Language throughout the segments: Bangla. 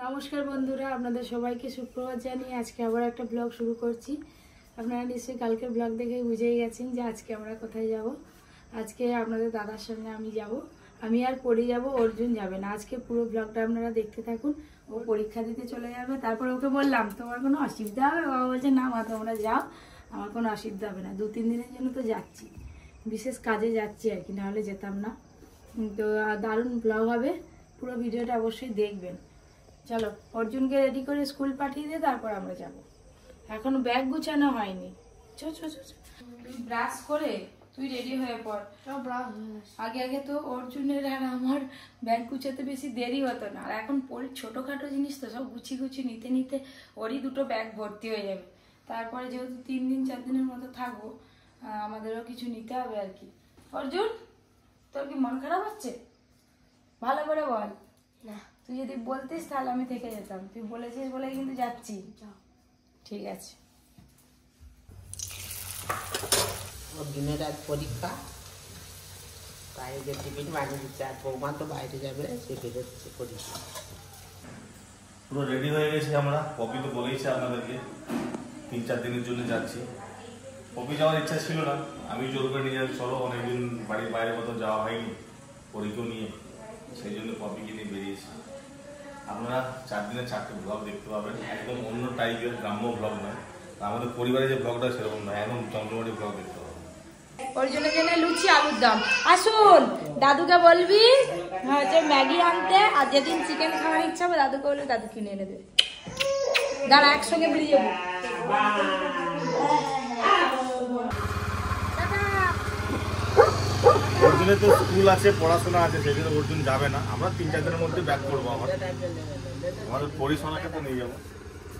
নমস্কার বন্ধুরা, আপনাদের সবাইকে সুপ্রভাত জানিয়ে আজকে আবার একটা ব্লগ শুরু করছি। আপনারা নিশ্চয়ই কালকের ব্লগ দেখে বুঝেই গেছেন যে আজকে আমরা কোথায় যাব। আজকে আপনাদের দাদার সঙ্গে আমি যাব, আমি আর পড়ে যাব, অর্জুন যাবে না। আজকে পুরো ব্লগটা আপনারা দেখতে থাকুন। ও পরীক্ষা দিতে চলে যাবে, তারপর ওকে বললাম তোমার কোনো অসুবিধা হবে? বাবা বলছে না মা, তোমরা যাও, আমার কোনো অসুবিধা হবে না। 2-3 দিনের জন্য তো যাচ্ছি, বিশেষ কাজে যাচ্ছি আর কি, নাহলে যেতাম না। তো দারুণ ব্লগ হবে, পুরো ভিডিওটা অবশ্যই দেখবেন। চলো অর্জুনকে রেডি করে স্কুল পাঠিয়ে দিয়ে তারপর আমরা যাব। এখন ব্যাগ গুছানো হয়নি। তুই ব্রাশ করে তুই রেডি হয়ে পড়। আগে তো অর্জুনের আর আমার ব্যাগ গুছাতে বেশি দেরি হতো না, আর এখন ছোটখাটো জিনিস তো সব গুছিয়ে নিতে নিতে ওরই 2টো ব্যাগ ভর্তি হয়ে যাবে। তারপরে যেহেতু 3-4 দিনের মতো থাকবো, আমাদেরও কিছু নিতে হবে আর কি। অর্জুন, তোর কি মন খারাপ হচ্ছে? ভালো করে বল। না, তুই যদি বলতিস তাহলে আমি থেকে যেতাম, তুই বলেছিস বলে কিন্তু যাচ্ছি। ঠিক আছে। দিনের আজ পরীক্ষা, বাইরে টিফিন বানিয়ে দিচ্ছে, আর বৌমা তো বাইরে যাবে, সে বেরোচ্ছে পরীক্ষা। পুরো রেডি হয়ে গেছি আমরা। পপি তো বলেইছে আপনাদেরকে 3-4 দিনের জন্য যাচ্ছি। পপি যাওয়ার ইচ্ছা ছিল না, আমি জোর করে নিয়ে যাচ্ছি, চলো অনেকদিন বাড়ির বাইরে কোথাও যাওয়া হয়নি পরীক্ষা নিয়ে, সেই জন্য পপিকে নিয়ে বেরিয়েছি। আপনারা 4 দিনের 4টে ব্লগ দেখতে পাবেন, একদম অন্য টাইপের, গ্রাম্য ব্লগ নয়। আমাদের পরিবারের যে ব্লগটা সেরকম নয়, একদম চন্দ্রবাড়ি ব্লগ দেখতে পাবেন। অর্জুনের জন্য লুচি আলুর দম। আসুন, দাদুকে বলবি হচ্ছে ম্যাগি আনতে, আর যেদিন চিকেন খাওয়ার ইচ্ছা হবে দাদুকে বলবি, দাদু কিনে এনে দেবে। দাঁড়া, একসঙ্গে বেরিয়ে যাবো। অর্জুনের তো স্কুল আছে, পড়াশোনা আছে, সেই জন্য অর্জুন যাবে না। আমরা 3-4 দিনের মধ্যে ব্যাক করবো। আমাদের পরিশোনাকে তো নিয়ে যাবো।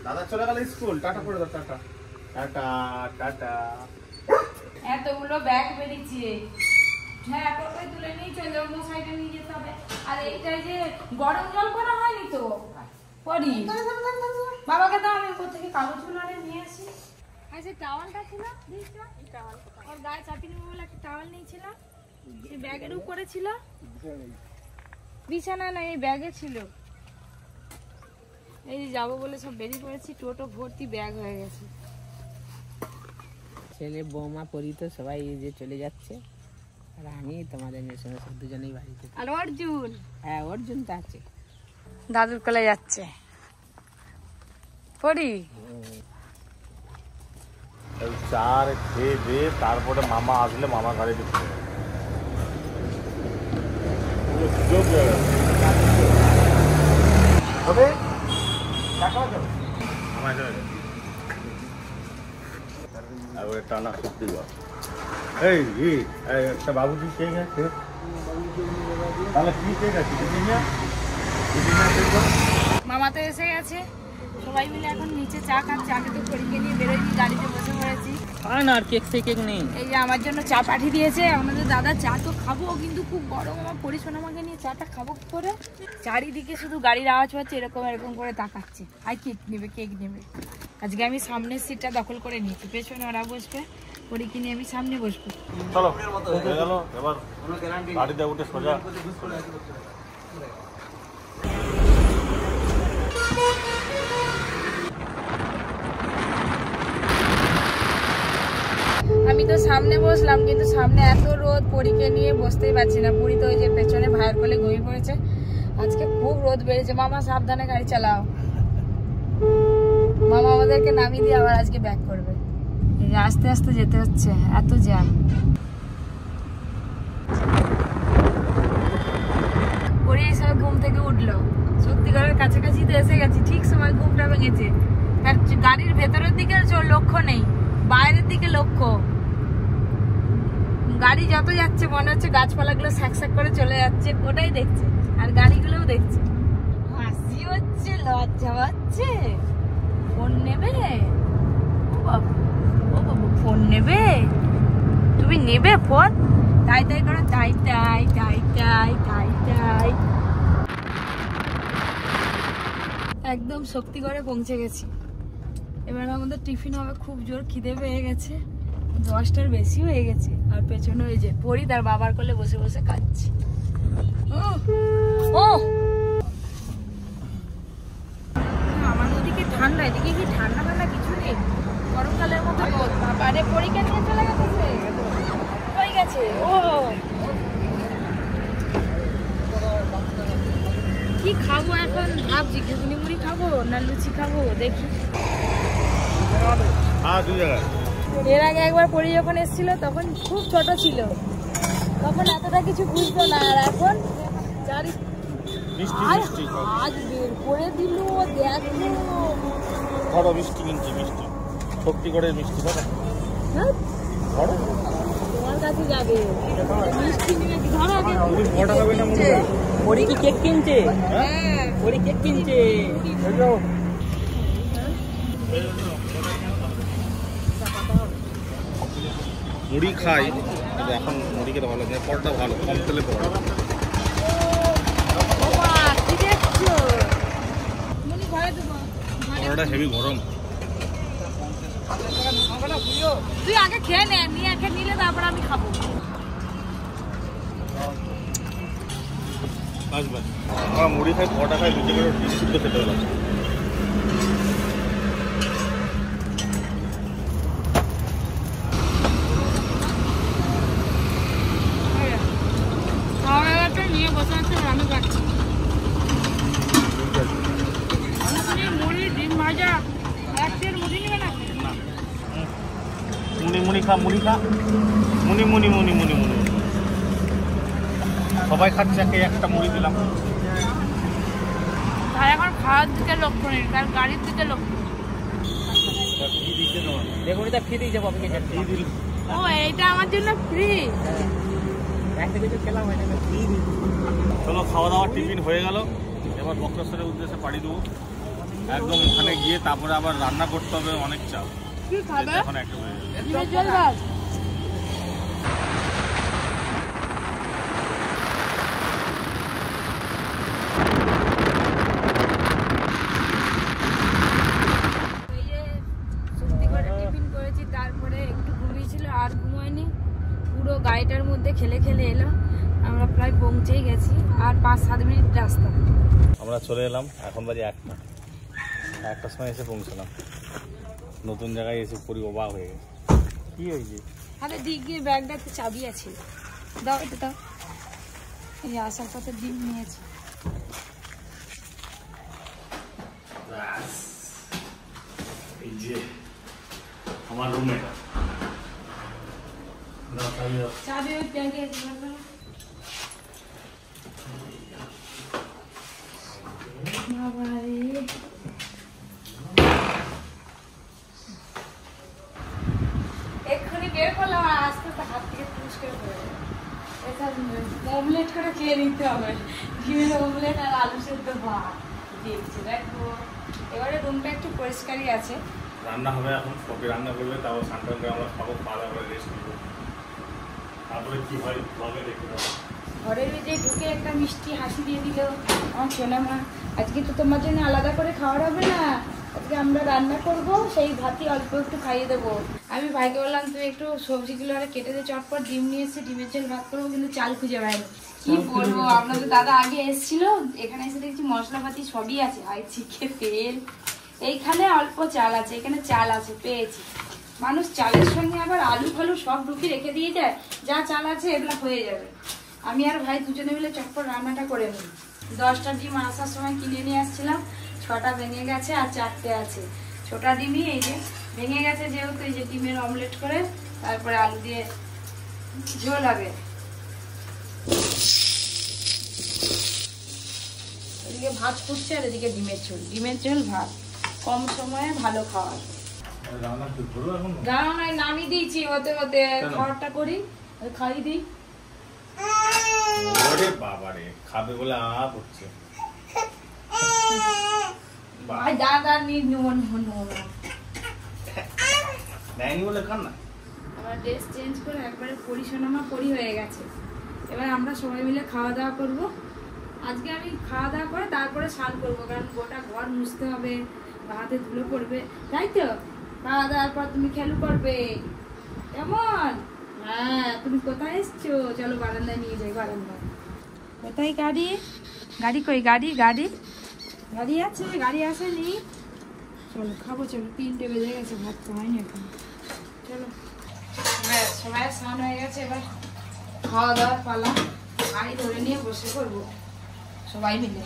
দাদা চলে গেল স্কুল, টাটা করে দাও। Tata tata tata. এতগুলো ব্যাগ বেরিয়েছে, হ্যাঁ পরে তুলে নিয়ে চলে যাবো, সাইডে নিয়ে যেতে হবে। আর এইটাই যে গরম জল করা হয়নি তো পরি, বাবাকে দাও, আমি উপর থেকে কাগজ গুলো নিয়ে আসি। আচ্ছা টাওয়ালটা ছিল, ওর গায়ে চাপিয়ে নেবো বলে একটা টাওয়াল নিয়েছিলাম, এই ব্যাগের উপরে ছিল। বিছানা না, এই ব্যাগে ছিল। এই যে যাবো বলে সব বেরিয়ে পড়েছি, টোটো ভর্তি ব্যাগ হয়ে গেছে। ছেলে বৌমা পরি তো সবাই এই যে চলে যাচ্ছে, আর আমি তোমাদের সঙ্গে সব দুজনেই বাড়িতে। আর অর্জুন? হ্যাঁ, অর্জুন তো আছে, দাদুর কোলে যাচ্ছে। পরি চার খেয়ে দিয়ে তারপরে মামা আসলে মামা গাড়িতে চলে যাবে। টানা সত্যি একটা বাবুজি কেক আছে, তাহলে কি কেক আছে? মামা তো এসে গেছে, সবাই মিলে এখন নিচে চা খাচ্ছে। আগে তো পরীকে নিয়ে বেরোয়নি, গাড়িতে বসে পড়েছি। না আর কেক সেই কেক নেই। এই যে আমার জন্য চা পাঠিয়ে দিয়েছে আমাদের দাদা। চা তো খাবো, কিন্তু খুব গরম। আমার পরিশোনা আমাকে নিয়ে চাটা খাবো কি করে? চারিদিকে শুধু গাড়ির আওয়াজ হচ্ছে, এরকম করে তাকাচ্ছে। আর কেক নেবে। আজকে আমি সামনের সিটটা দখল করে নিয়েছি, পেছনে ওরা বসবে, পরীকে নিয়ে আমি সামনে বসবো। চলো হয়ে গেল, এবার গাড়িতে উঠে সোজা। আমি তো সামনে বসলাম, কিন্তু সামনে এত রোদ, পরীকে নিয়ে বসতেই পারছি না। পুরী তো ওই যে পেছনে ভাইয়ের কোলে ঘুমিয়ে পড়েছে। আজকে খুব রোদ বেড়েছে। মামা সাবধানে গাড়ি চালাও। মামা আমাদেরকে নামিয়ে দিয়ে আবার আজকে ব্যাক করবে। আস্তে আস্তে যেতে হচ্ছে, এত জ্যাম। পরী এই সময় ঘুম থেকে উঠলো, সত্যিকারের কাছাকাছি তো এসে গেছি, ঠিক সময় ঘুমটা ভেঙেছে। তার গাড়ির ভেতরের দিকে লক্ষ্য নেই, বাইরের দিকে লক্ষ্য। গাড়ি যত যাচ্ছে মনে হচ্ছে গাছপালাগুলো স্যাক করে চলে যাচ্ছে, ওটাই দেখছে। আর গাড়িগুলোও দেখছে। হাসি হচ্ছে, লজ্জা হচ্ছে। ফোন নেবে? ও বাবু ফোন নেবে? তুমি নেবে ফোন? তাই করো, তাই। একদম শক্তি করে পৌঁছে গেছি। এবার আমাদের টিফিন হবে। খুব জোর খিদে পেয়ে গেছে, 10টার বেশি হয়ে গেছে। আর পেছনে ওই যে পরি তার বাবার কোলে বসে বসে খাচ্ছে। ও এদিকে কি ঠান্ডা ঠান্ডা কিছু নেই, গরমকালের মতো রোদ। বাবারে পরীক্ষা নিয়ে চলে গেছে, হয়ে গেছে। ও কি খাবো এখন ভাবছি, ঘুগনি মুড়ি খাবো না লুচি খাবো দেখি। এর আগে একবার পরি যখন এসেছিল তখন খুব ছোট ছিল, তখন এতটা কিছু বুঝতো না। আর এখন আজ বের করে দিল, দেখো ধরো মিষ্টি কিনছি, মিষ্টি সত্যি করে মিষ্টি ধরো, তোমার কাছে যাবে মিষ্টি কিনে ধরো আগে। ওরি কি কেক কিনছে? হ্যাঁ ওরি কেক কিনছে। মুড়ি খাই কিন্তু এখন মুড়ি খেতে ভালো লাগে, পরোটা ভালো, কম তেলে পরোটা। পরোটা হেভি গরম। তুই আগে খেয়ে নে, নিয়ে খেয়ে নিলে তারপর আমি খাবো। আসবেন আমরা মুড়ি খাই, পরোটা খাই, লুচি করে বিস্কুট তো খেতে ভালো। নিয়ে বসে আছে, আমি যাচ্ছি। মুড়ি ডিম ভাজা একটের মুড়ি নেবে না? মুড়ি মুড়ি খা, মুড়ি খা, মুড়ি মুড়ি মুড়ি মুড়ি মুড়ি সবাই খাচ্ছে, একটা মুড়ি দিলাম। তার এখন খাওয়ার দিকে লক্ষ্য নেই, তার গাড়ির দিকে লক্ষ্য। দেখুন এটা ফ্রি দিয়েছে পপিকে। ও এইটা আমার জন্য ফ্রি। একটা কিছু খেলাম হয় না, ফ্রি দিয়েছে। চলো খাওয়া দাওয়া টিফিন হয়ে গেল, এবার বক্রেশ্বরের উদ্দেশ্যে পাড়ি দেবো। একদম ওখানে গিয়ে তারপরে আবার রান্না করতে হবে, অনেক চাপ। কি খাবে? এখন একটা হয়ে গেছে। ডিমের ঝোল ভাত। টিফিন করেছি, তারপরে একটু ঘুমিয়েছিল, আর ঘুমায়নি। পুরো গাড়িটার মধ্যে খেলে খেলে এলো। আমরা প্রায় পৌঁছেই গেছি, আর 5-7 মিনিট রাস্তা। আমরা চলে এলাম, এখন বাজে 1টার সময় এসে পৌঁছলাম। নতুন জায়গায় এসে পুরো অবাক হয়ে গেছে। কি হয়েছে? আরে দিক গিয়ে ব্যাগটাতে চাবি আছে, দাও এটা দাও। এই আসার পথে ডিম নিয়েছি। এই যে আমার রুমে চাবি ওই ব্যাগে বাবারে। এক্ষুনি বের করলাম, আর আস্তে আস্তে হাত থেকে পরিষ্কার করে এটা অমলেট করে খেয়ে নিতে হবে। ডিমের অমলেট আর আলু সেদ্ধ ভাত দেখছি। দেখো এবারে রুমটা একটু পরিষ্কারই আছে। রান্না হবে এখন, কপি রান্না করবে, তারপর সানটান করে আমরা খাবো, খাওয়া দাওয়া করে রেস্ট নেবো, তারপরে কি হয় ব্লগে দেখতে পাবো। ঘরের যে ঢুকে একটা মিষ্টি হাসি দিয়ে দিল আমার সোনা মা। আজকে তো তোমার জন্য আলাদা করে খাওয়ার হবে না, আজকে আমরা রান্না করব, সেই ভাতই অল্প একটু খাইয়ে দেবো। আমি ভাইকে বললাম তুই একটু সবজিগুলো আর কেটে দিয়ে চটপট, ডিম নিয়ে এসে ডিমের ঝোল ভাত করবো, কিন্তু চাল খুঁজে পাইনি। কি বলবো, আপনাদের দাদা আগে এসেছিল, এখানে এসে দেখছি মশলাপাতি সবই আছে, হয় চিকেন তেল, এইখানে অল্প চাল আছে, এখানে চাল আছে পেয়েছি। মানুষ চালের সঙ্গে আবার আলু ফালু সব ঢুকিয়ে রেখে দিয়ে যায়, যা চাল আছে এগুলো হয়ে যাবে। আমি আর ভাই দুজনে মিলে চটপট রান্নাটা করে নিই। 10টা ডিম আসার সময় কিনে নিয়ে আসছিলাম, 6টা ভেঙে গেছে আর 4টে আছে। ছোটা ডিমই এই যে ভেঙে গেছে, যেহেতু এই যে ডিমের অমলেট করে তারপরে আলু দিয়ে ঝোল হবে। এদিকে ভাত ফুটছে আর এদিকে ডিমের ঝোল, ডিমের ঝোল ভাত, কম সময়ে ভালো খাওয়ার। রান্না নয়, নামিয়ে দিয়েছি, হতে হতে খাবারটা করি, খাইয়ে দিই। ওরে বাবারে, খাবে বলে আপ হচ্ছে। ভাই দাদা নিয়ে নেয়নি বলে খান না। আবার ড্রেস চেঞ্জ করে একবারে পরিসোনামা পরি হয়ে গেছে। এবার আমরা সবাই মিলে খাওয়া দাওয়া করব। আজকে আমি খাওয়া দাওয়া করে তারপরে স্নান করবো, কারণ গোটা ঘর মুছতে হবে, হাতে ধুলো পড়বে, তাই তো? খাওয়া দাওয়ার পর তুমি খেলু করবে, কেমন? হ্যাঁ, তুমি কোথায় এসছো? চলো বারান্দায় নিয়ে যাই। বারান্দায় কোথায় গাড়ি? গাড়ি কই? গাড়ি গাড়ি গাড়ি আছে, গাড়ি আসেনি। চলো খাবো, চলো 3টে বেজে গেছে, ভাত তো হয়নি এখন। চলো ব্যাস, সবাই স্নান হয়ে গেছে, এবার খাওয়া দাওয়ার পালা। হাঁড়ি ধরে নিয়ে বসে করবো সবাই মিলে।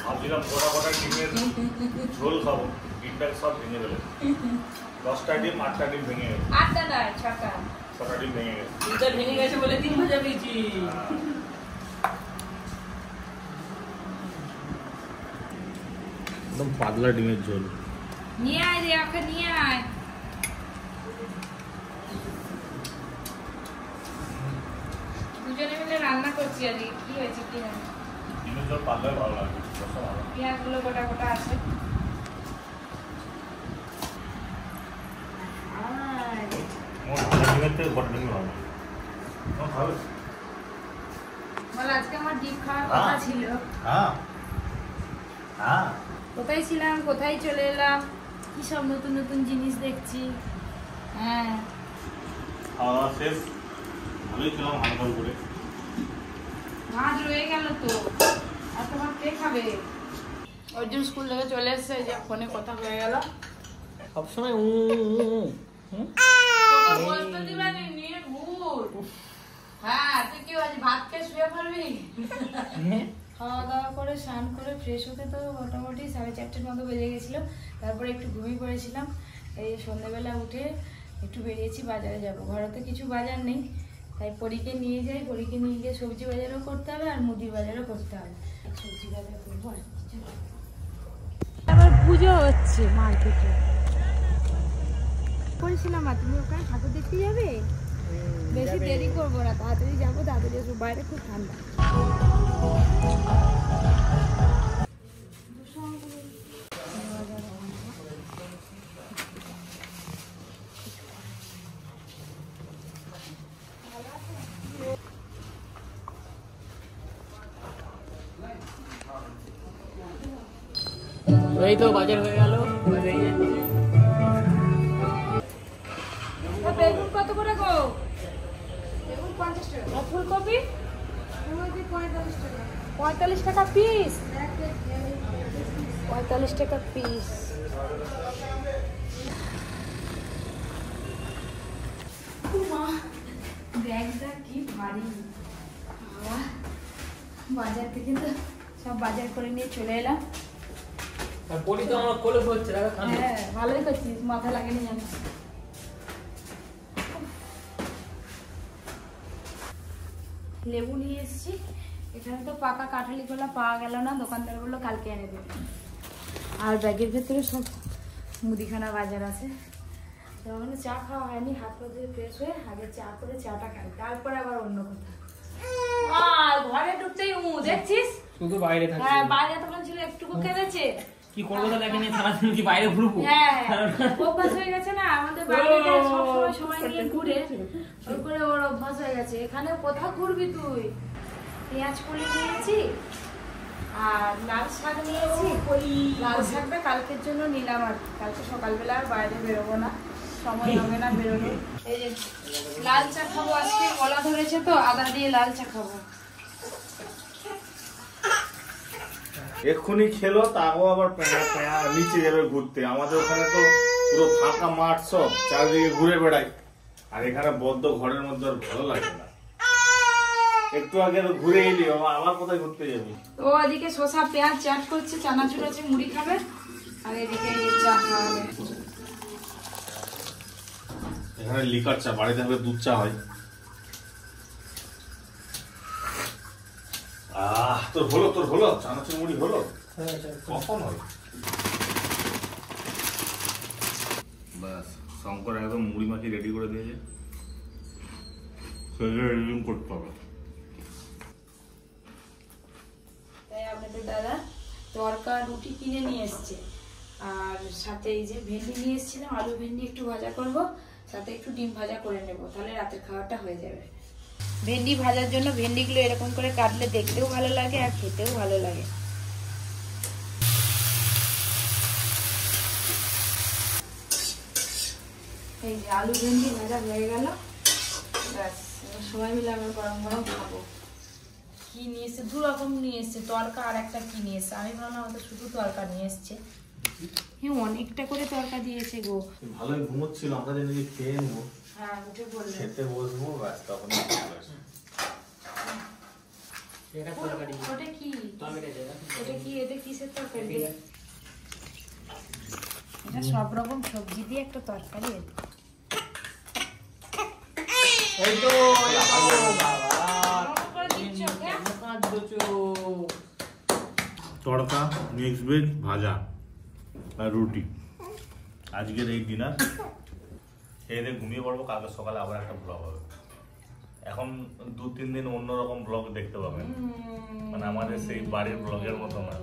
ভাবছিলাম গোটা ডিমের ঝোল খাবো, ডিমটা সব ভেঙে গেল। 10টা ডিম 8টা ডিম ভেঙে গেল। 8টা নয় 6টা। 6টা ডিম ভেঙে গেছে। 3টা ভেঙে গেছে বলে 3 ভাজা পেয়েছি। একদম পাতলা ডিমের ঝোল। নিয়ে আয় রে, ওকে নিয়ে আয়। দুজনে মিলে রান্না করছি আজকে, কি হয়েছে কি জানি। ডিমের ঝোল পাতলাই ভালো লাগে, পেঁয়াজগুলো গোটা গোটা আছে। ডিমের থেকে গোটা ডিম ভালো। খাবে? বল, আজকে আমার ডিম খাওয়ার কথা ছিল। হ্যাঁ হ্যাঁ, কোথায় ছিলাম, কোথায় চলে এলাম, কি সব নতুন নতুন জিনিস দেখছি। হ্যাঁ, খাওয়া দাওয়া শেষ, ভালোই খেলাম হালকা করে। ভাত রয়ে গেল তো, আর তোমার কে খাবে? অর্জুন স্কুল থেকে চলে এসছে, যে ফোনে কথা হয়ে গেল। সবসময় বলতে দিবানি নিয়ে ভুল। হ্যাঁ, তুই কি আজ ভাত খেয়ে শুয়ে পড়বি? খাওয়া দাওয়া করে স্নান করে ফ্রেশ হতে তো মোটামুটি 4:30টার মতো বেজে গেছিলো। তারপরে একটু ঘুমিয়ে পড়েছিলাম। এই সন্ধ্যেবেলা উঠে একটু বেরিয়েছি, বাজারে যাব। ঘরে তো কিছু বাজার নেই, তাই পরীকে নিয়ে যাই। পরীকে নিয়ে গিয়ে সবজি বাজারও করতে হবে আর মুদি বাজারও করতে হবে। সবজি বাজার করবো। আবার পুজো হচ্ছে মার্কেটে। করেছিলাম, আর তুমি ওখানে ঠাকুর দেখতে যাবে? বেশি দেরি করবো না, তাড়াতাড়ি যাবো, তাড়াতাড়ি আসবো। বাইরে খুব ঠান্ডা। এই তো বাজার হয়ে গেল, বেরিয়ে যাচ্ছি। বেগুন কত করে গো? বেগুন 50 টাকা। আর ফুলকপি? ফুলকপি 45 টাকা। 45 টাকা পিস? 45 টাকা পিস। ব্যাগটা কি ভারী। বাবা, বাজার থেকে তো সব বাজার করে নিয়ে চলে এলাম। আর পরি তো আমার কোলে হচ্ছে, হ্যাঁ, ভালোই করছিস, মাথা লাগেনি জানিস। লেবু নিয়ে এসেছি। এখানে তো পাকা কাঁঠালি কলা পাওয়া গেল না, দোকানদার বললো কালকে এনে দেবে। আর ব্যাগের ভেতরে সব মুদিখানা বাজার আছে। তখন চা খাওয়া হয়নি, হাত পা ধুয়ে ফ্রেশ হয়ে আগে চা করে চাটা খাই, তারপরে আবার অন্য কথা। আর ঘরে ঢুকতেই দেখছিস শুধু বাইরে থাকি। হ্যাঁ, বাইরে তখন ছিল একটুকু কেঁদেছে। কি করবো তো দেখেনি, সারাদিন কি বাইরে ঘুরবো? হ্যাঁ, অভ্যাস হয়ে গেছে না আমাদের, বাইরে সবসময় সময় নিয়ে ঘুরে, ওই করে ওর অভ্যাস হয়ে গেছে। এখানে কোথাও ঘুরবি তুই? পেঁয়াজ কলি নিয়েছি আর লাল শাক নিয়েছি। লাল শাকটা কালকের জন্য নিলাম, আর কালকে সকালবেলা আর বাইরে বেরোবো না, সময় হবে না বেরোনো। এই যে লাল চা খাবো আজকে, গলা ধরেছে তো আদা দিয়ে লাল চা খাবো। এক্ষুনি খেলো, তাও আবার নিচে যাবে ঘুরতে। আমাদের ওখানে তো পুরো ফাঁকা মাঠ, সব চারিদিকে ঘুরে বেড়াই। আর এখানে বদ্ধ ঘরের মধ্যে আর ভালো লাগে না। একটু আগে তো ঘুরে এলি, আবার কোথায় ঘুরতে যাবি? ও এদিকে শসা পেঁয়াজ চাট করছে, চানাচুর আছে, মুড়ি খাবে, আর এদিকে চা খাওয়াবে। এখানে লিকার চা, বাড়িতে হবে দুধ চা হয়। তোর হলো চানাচুর মুড়ি হলো? কখন হয়? ব্যাস, শঙ্কর একদম মুড়ি মাখি রেডি করে দিয়েছে, সেগুলো রিডিং করতে হবে। তাই আপনাদের দাদা তরকা রুটি কিনে নিয়ে এসছে, আর সাথে এই যে ভেন্ডি নিয়ে এসেছিলাম, আলু ভেন্ডি একটু ভাজা করব, সাথে একটু ডিম ভাজা করে নেব, তাহলে রাতের খাওয়াটা হয়ে যাবে। ভেন্ডি ভাজার জন্য ভেন্ডিগুলো এরকম করে কাটলে দেখতেও ভালো লাগে আর খেতেও ভালো লাগে। এই যে আলু ভেন্ডি ভাজা হয়ে গেল, ব্যাস সবাই মিলে আমরা গরম গরম খাবো। কি নিয়ে এসছে, দু রকম নিয়ে এসছে, তরকা আর একটা কি নিয়ে এসছে। আমি ভাবলাম হয়তো শুধু তরকা নিয়ে এসছে। হ্যাঁ অনেকটা করে তরকা দিয়েছে গো। ভালোই ঘুমোচ্ছিল, আমরা জানি যে খেয়ে নেবো, হ্যাঁ উঠে বললে খেতে বসবো, ব্যাস তখন এটা তরকারি ওটা কি, টমেটো দেয়া এটা কি, এটা কিসের তরকারি? এটা সব রকম সবজি দিয়ে একটা তরকারি। এই তো বাবা গরম করে দিচ্ছ, হ্যাঁ? কাজ করছো তড়কা, মিক্স ভেজ, ভাজা আর রুটি, আজকের এই ডিনার। খেয়ে দিয়ে ঘুমিয়ে পড়বো, কালকে সকালে আবার একটা ব্লগ হবে। এখন 2-3 দিন অন্যরকম ব্লগ দেখতে পাবেন, মানে আমাদের সেই বাড়ির ব্লগের মতো না।